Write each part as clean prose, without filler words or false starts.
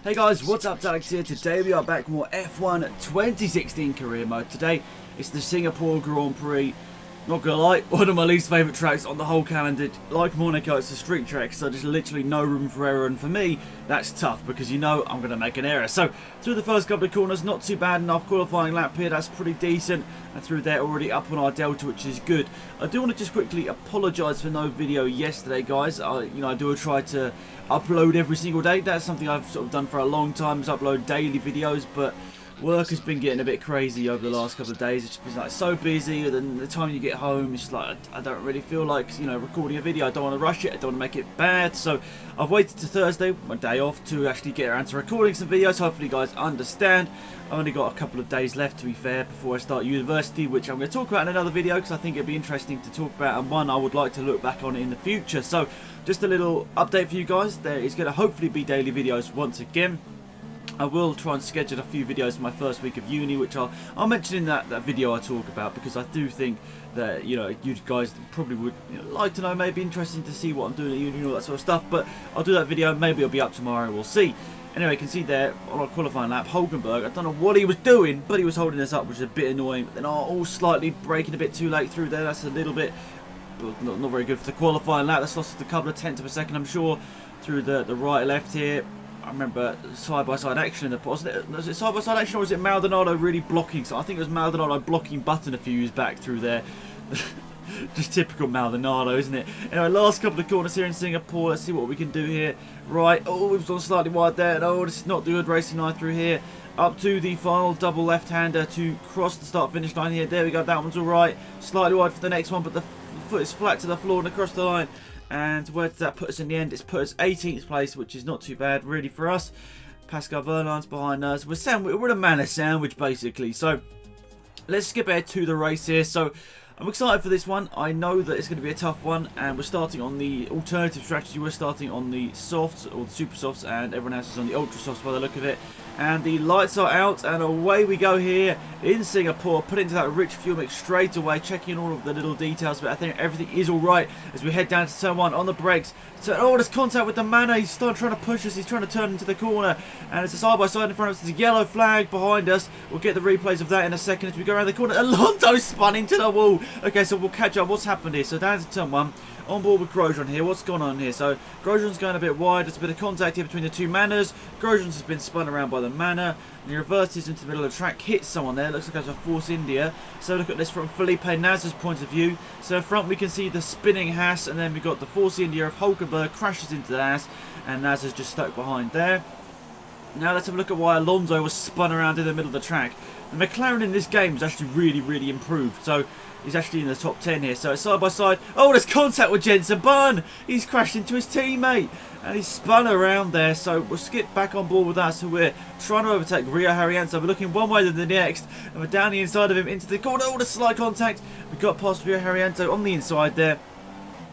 Hey guys, what's up? It's Alex here. Today we are back with more F1 2016 career mode. Today it's the Singapore Grand Prix. Not gonna lie, one of my least favourite tracks on the whole calendar. Like Monaco, it's a street track, so there's literally no room for error, and for me, that's tough because you know I'm gonna make an error. So through the first couple of corners, not too bad enough. Qualifying lap here, that's pretty decent, and through there already up on our delta, which is good. I do want to just quickly apologise for no video yesterday, guys. I do try to upload every single day. That's something I've sort of done for a long time, is upload daily videos, but work has been getting a bit crazy over the last couple of days. It's just been like so busy, and then the time you get home, it's just like I don't really feel like recording a video. I don't want to rush it. I don't want to make it bad. So I've waited to Thursday, my day off, to actually get around to recording some videos. Hopefully you guys understand. I've only got a couple of days left, to be fair, before I start university, which I'm going to talk about in another video because I think it'd be interesting to talk about, and one I would like to look back on in the future. So just a little update for you guys. There is going to hopefully be daily videos once again. I will try and schedule a few videos for my first week of uni, which I'll mention in that video I talk about, because I do think that you guys probably would like to know, maybe interesting to see what I'm doing at uni and all that sort of stuff. But I'll do that video. Maybe it'll be up tomorrow. We'll see. Anyway, you can see there on our qualifying lap, Hulkenberg, I don't know what he was doing, but he was holding us up, which is a bit annoying. But then all slightly braking a bit too late through there. That's a little bit not very good for the qualifying lap. That's lost a couple of tenths of a second, I'm sure, through the right left here. I remember side-by-side action in the was it side-by-side action, or was it Maldonado really blocking? So I think it was Maldonado blocking Button a few years back through there. Just typical Maldonado, isn't it? Anyway, last couple of corners here in Singapore. Let's see what we can do here. Right, oh, we've gone slightly wide there. No, this is not good racing line through here. Up to the final double left-hander to cross the start-finish line here. There we go, that one's all right. Slightly wide for the next one, but the foot is flat to the floor and across the line. And where does that put us in the end? It's put us 18th place, which is not too bad really for us. Pascal Verlaine's behind us. We're a manor sandwich basically. So let's skip ahead to the race here. So I'm excited for this one. I know that it's going to be a tough one, and we're starting on the alternative strategy. We're starting on the softs, or the super softs, and everyone else is on the ultra softs by the look of it. And the lights are out, and away we go here in Singapore. Put into that rich fuel mix straight away, checking all of the little details, but I think everything is alright as we head down to turn 1 on the brakes. So, oh, there's contact with the Manor. He's still trying to push us. He's trying to turn into the corner, and it's a side-by-side in front of us. There's a yellow flag behind us. We'll get the replays of that in a second as we go around the corner. Alonso spun into the wall. Okay, so we'll catch up. What's happened here? So down to turn 1. On board with Grosjean here. What's gone on here? So Grosjean's going a bit wide. There's a bit of contact here between the two Manors. Grosjean's has been spun around by the Manor. And he reverses into the middle of the track. Hits someone there. Looks like there's a Force India. So look at this from Felipe Nasr's point of view. So front we can see the spinning Haas. And then we've got the Force India of Hulkenberg crashes into the Haas. And Nasr's just stuck behind there. Now let's have a look at why Alonso was spun around in the middle of the track. The McLaren in this game has actually really improved. So he's actually in the top 10 here. So it's side by side. Oh, there's contact with Jensen Button. He's crashed into his teammate. And he's spun around there. So we'll skip back on board with that. So we're trying to overtake Rio Haryanto. We're looking one way than the next. And we're down the inside of him into the corner. Oh, the slight contact. We got past Rio Haryanto on the inside there.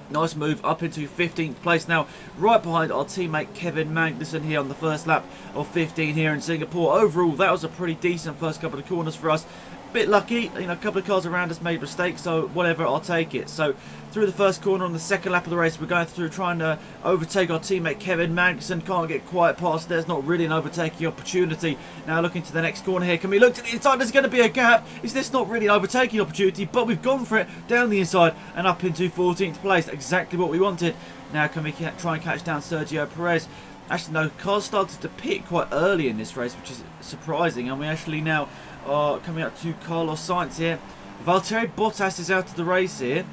Nice move up into 15th place now, right behind our teammate Kevin Magnussen here on the first lap of 15 here in Singapore. Overall, that was a pretty decent first couple of corners for us. Bit lucky, a couple of cars around us made mistakes, so whatever, I'll take it. So through the first corner on the second lap of the race, we're going through trying to overtake our teammate Kevin Magnussen. Can't get quite past there. It's not really an overtaking opportunity. Now looking to the next corner here. Can we look to the inside? There's going to be a gap. Is this not really an overtaking opportunity? But we've gone for it down the inside and up into 14th place. Exactly what we wanted. Now can we try and catch down Sergio Perez? Actually, no, cars started to pit quite early in this race, which is surprising. And we actually now are coming up to Carlos Sainz here. Valtteri Bottas is out of the race here.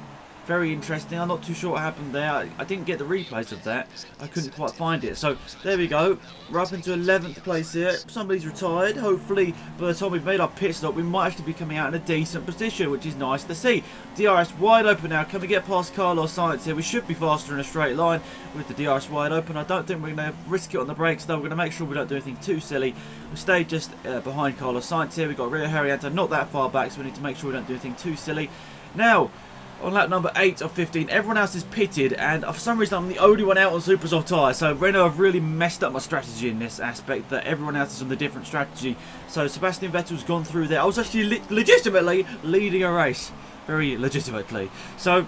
Very interesting. I'm not too sure what happened there. I didn't get the replays of that. I couldn't quite find it. So there we go. We're up into 11th place here. Somebody's retired. Hopefully by the time we've made our pit stop, we might actually be coming out in a decent position, which is nice to see. DRS wide open now. Can we get past Carlos Sainz here? We should be faster in a straight line with the DRS wide open. I don't think we're going to risk it on the brakes though. We're going to make sure we don't do anything too silly. We stay just behind Carlos Sainz here. We've got Rio Haryanto not that far back, so we need to make sure we don't do anything too silly. Now, on lap number 8 of 15, everyone else is pitted, and for some reason I'm the only one out on super soft tyres. So Renault have really messed up my strategy in this aspect, that everyone else is on the different strategy. So Sebastian Vettel's gone through there. I was actually legitimately leading a race. Very legitimately. So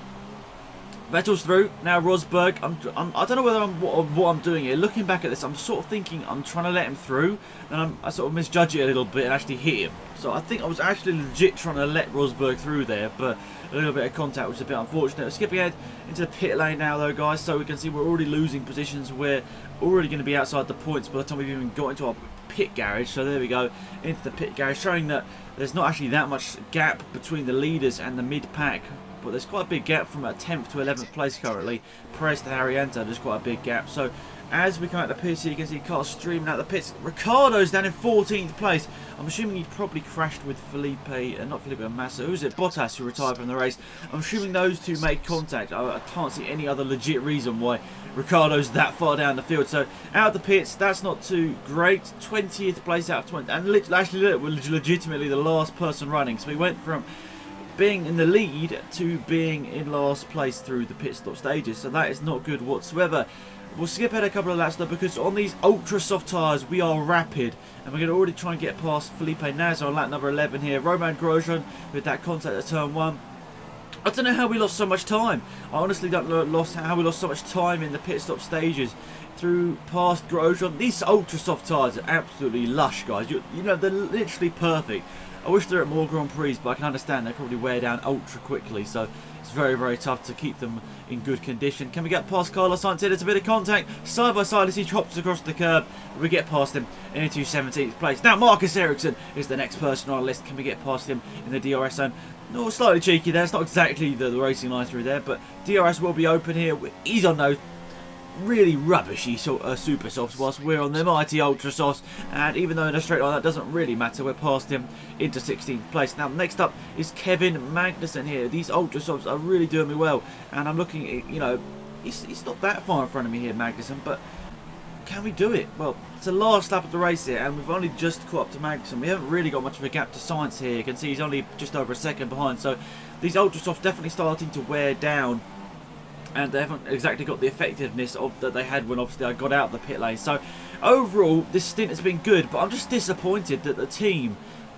Vettel's through. Now Rosberg. I don't know whether what I'm doing here. Looking back at this, I'm sort of thinking I'm trying to let him through. And I sort of misjudge it a little bit and actually hit him. So I think I was actually legit trying to let Rosberg through there. But a little bit of contact, which is a bit unfortunate. We're skipping ahead into the pit lane now, though, guys. So we can see we're already losing positions. We're already going to be outside the points by the time we've even got into our pit garage. So there we go, into the pit garage, showing that there's not actually that much gap between the leaders and the mid-pack. But there's quite a big gap from 10th to 11th place currently. Perez to Arianta, there's quite a big gap. So as we come out the pits here, you can see cars streaming out the pits. Ricciardo's down in 14th place. I'm assuming he probably crashed with not Felipe Massa. Who's it? Bottas, who retired from the race. I'm assuming those two made contact. I can't see any other legit reason why Ricciardo's that far down the field. So out of the pits, that's not too great. 20th place out of 20. And actually, look, we're legitimately the last person running. So we went from being in the lead to being in last place through the pit stop stages. So that is not good whatsoever. We'll skip ahead a couple of laps though, because on these ultra soft tyres we are rapid, and we're going to already try and get past Felipe Nasr on lap number 11 here. Romain Grosjean with that contact at turn 1. I don't know how we lost so much time. I honestly don't know how we lost so much time in the pit stop stages through past Grosjean. These ultra soft tyres are absolutely lush, guys. You know, they're literally perfect. I wish they're at more Grand Prix, but I can understand they probably wear down ultra quickly, so it's very, very tough to keep them in good condition. Can we get past Carlos Sainz? There's a bit of contact. Side by side as he chops across the curb. We get past him into 17th place. Now Marcus Ericsson is the next person on our list. Can we get past him in the DRS zone? No, slightly cheeky there. It's not exactly the racing line through there, but DRS will be open here. He's on those really rubbishy super softs whilst we're on the mighty ultra softs, and even though in a straight line that doesn't really matter, we're past him into 16th place. Now next up is Kevin Magnussen here. These ultra softs are really doing me well, and I'm looking at, you know, he's not that far in front of me here, Magnussen, but can we do it? Well, it's the last lap of the race here, and we've only just caught up to Magnussen. We haven't really got much of a gap to Sainz here. You can see he's only just over a second behind, so these ultra softs definitely starting to wear down, and they haven't exactly got the effectiveness that they had when obviously I got out of the pit lane. So overall, this stint has been good, but I'm just disappointed that the team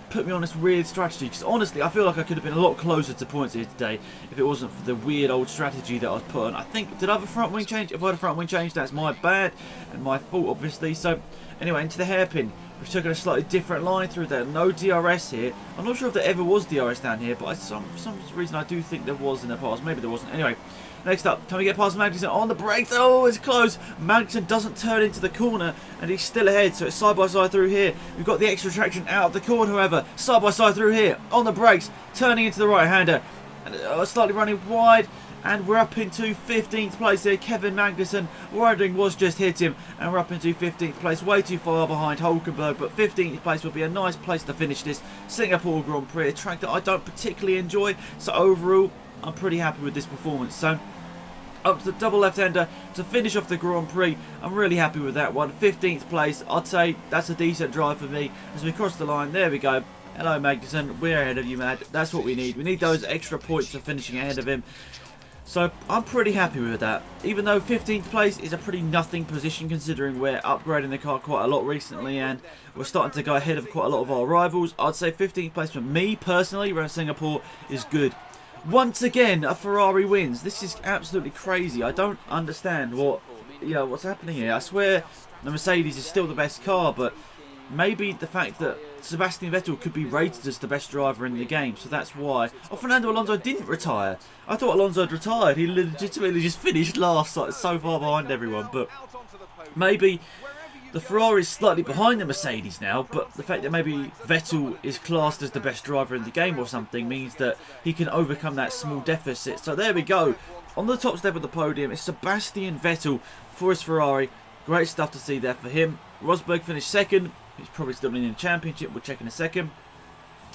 put me on this weird strategy, because honestly I feel like I could have been a lot closer to points here today if it wasn't for the weird old strategy that I was put on. I think, did I have a front wing change? If I had a front wing change, that's my bad and my fault obviously. So anyway, into the hairpin. We've taken a slightly different line through there. No DRS here. I'm not sure if there ever was DRS down here, but for some reason I do think there was in the past. Maybe there wasn't. Anyway, next up, can we get past Magnussen on the brakes? Oh, it's close. Magnussen doesn't turn into the corner, and he's still ahead, so it's side by side through here. We've got the extra traction out of the corner, however. Side by side through here, on the brakes, turning into the right-hander. And slightly running wide, and we're up into 15th place here. Kevin Magnussen, riding was just hit him, and we're up into 15th place, way too far behind Hulkenberg, but 15th place would be a nice place to finish this Singapore Grand Prix, a track that I don't particularly enjoy, so overall I'm pretty happy with this performance. So up to the double left-hander to finish off the Grand Prix. I'm really happy with that one. 15th place, I'd say that's a decent drive for me. As we cross the line, there we go. Hello Magnussen, we're ahead of you, Mad. That's what we need. We need those extra points for finishing ahead of him. So I'm pretty happy with that. Even though 15th place is a pretty nothing position, considering we're upgrading the car quite a lot recently and we're starting to go ahead of quite a lot of our rivals. I'd say 15th place for me personally around Singapore is good. Once again, a Ferrari wins. This is absolutely crazy. I don't understand what's happening here. I swear the Mercedes is still the best car, but maybe the fact that Sebastian Vettel could be rated as the best driver in the game, so that's why. Oh, Fernando Alonso didn't retire. I thought Alonso had retired. He legitimately just finished last, like, so far behind everyone, but maybe the Ferrari is slightly behind the Mercedes now, but the fact that maybe Vettel is classed as the best driver in the game or something means that he can overcome that small deficit. So there we go. On the top step of the podium is Sebastian Vettel for his Ferrari. Great stuff to see there for him. Rosberg finished second. He's probably still in the championship. We'll check in a second.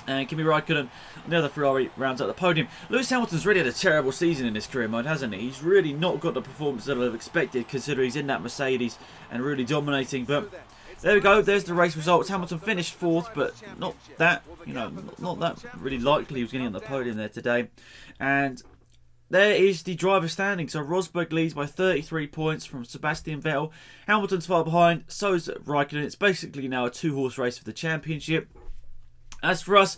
And Kimi Raikkonen, the other Ferrari, rounds out the podium. Lewis Hamilton's really had a terrible season in his career mode, hasn't he? He's really not got the performance that I'd have expected, considering he's in that Mercedes and really dominating. But there we go. There's the race results. Hamilton finished fourth, but not that, not that really likely he was getting on the podium there today. And there is the driver standing. So Rosberg leads by 33 points from Sebastian Vettel. Hamilton's far behind, so is Raikkonen. It's basically now a two-horse race for the championship. As for us,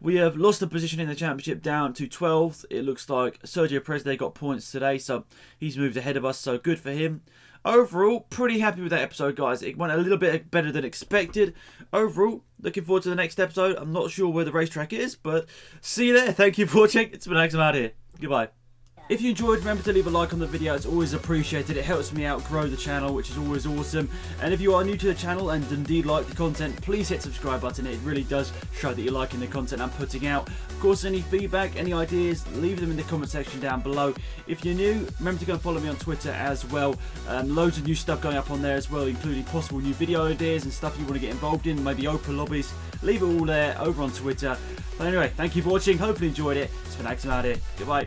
We have lost the position in the championship down to 12th. It looks like Sergio Presde got points today, so he's moved ahead of us, so good for him. Overall, pretty happy with that episode, guys. It went a little bit better than expected. Overall, looking forward to the next episode. I'm not sure where the racetrack is, but see you there. Thank you for watching. It's been Alex, I'm out here. Goodbye. If you enjoyed, remember to leave a like on the video. It's always appreciated. It helps me out grow the channel, which is always awesome. And if you are new to the channel and indeed like the content, please hit the subscribe button. It really does show that you're liking the content I'm putting out. Of course, any feedback, any ideas, leave them in the comment section down below. If you're new, remember to go and follow me on Twitter as well. Loads of new stuff going up on there as well, including possible new video ideas and stuff you want to get involved in, maybe open lobbies. Leave it all there over on Twitter. But anyway, thank you for watching. Hopefully you enjoyed it. It's been Alex, I'm out here. Goodbye.